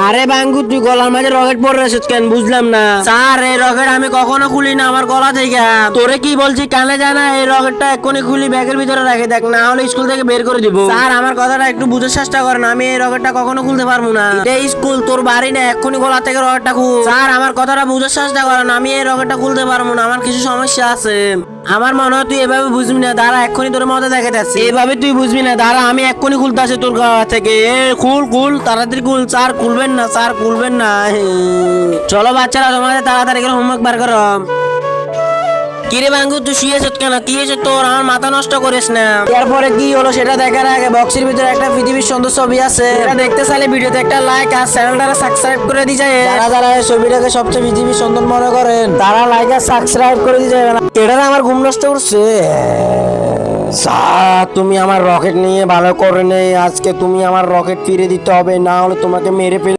আরে বাঙ্গু তুই গলার মাঝে রকেট পরে রেছিস কেন বুঝলাম না। স্যার এই রকেট আমি কখনো খুলি না আমার গলা থেকে। তোরে কি বলছি কানে জানা, এই রকেটটা এক্ষুনি খুলি ব্যাগের ভিতরে রাখে দেখ, না হলে স্কুল থেকে বের করে দিব। স্যার আমার কথাটা একটু বুঝার চেষ্টা করেন, আমি এই রকেটটা কখনো খুলতে পারবো না। এই স্কুল তোর বাড়ি না, এক্ষুনি গলা থেকে রকেটটা খুল। স্যার আমার কথাটা বুঝার চেষ্টা করেন, আমি এই রকেটটা খুলতে পারবো না, আমার কিছু সমস্যা আছে। আমার মনে হয় তুই এভাবে বুঝবি না, দাঁড়া এক্ষুনি তোর মধ্যে দেখে যাচ্ছে। এভাবে তুই বুঝবি না, দাঁড়া আমি এক্ষুনি খুলতে আসি তোর গলা থেকে। খুল খুল তাড়াতাড়ি খুল। স্যার খুলবেন না, স্যার খুলবেন না। চলো বাচ্চারা তোমাদের তাড়াতাড়ি করে হোমওয়ার্ক বার করো। কিরে বাঙ্গু তুই শুয়েছ কেন? কি হয়েছে তোর? আমার মাথা নষ্ট করিস না। এরপরে কি হলো সেটা দেখার আগে বক্সের ভিতরে একটা পৃথিবীর সুন্দর ছবি আছে, এটা দেখতে চাইলে ভিডিওতে একটা লাইক আর চ্যানেলটা সাবস্ক্রাইব করে দিয়ে যায়। যারা এই ছবিটাকে সবচেয়ে পৃথিবীর সুন্দর মনে করেন তারা লাইক আর সাবস্ক্রাইব করে দিয়ে যায়। এটা আমার ঘুম নষ্ট করছে। স্যার তুমি আমার রকেট নিয়ে ভালো করে নেই, আজকে তুমি আমার রকেট ফিরে দিতে হবে, না হলে তোমাকে মেরে ফেল।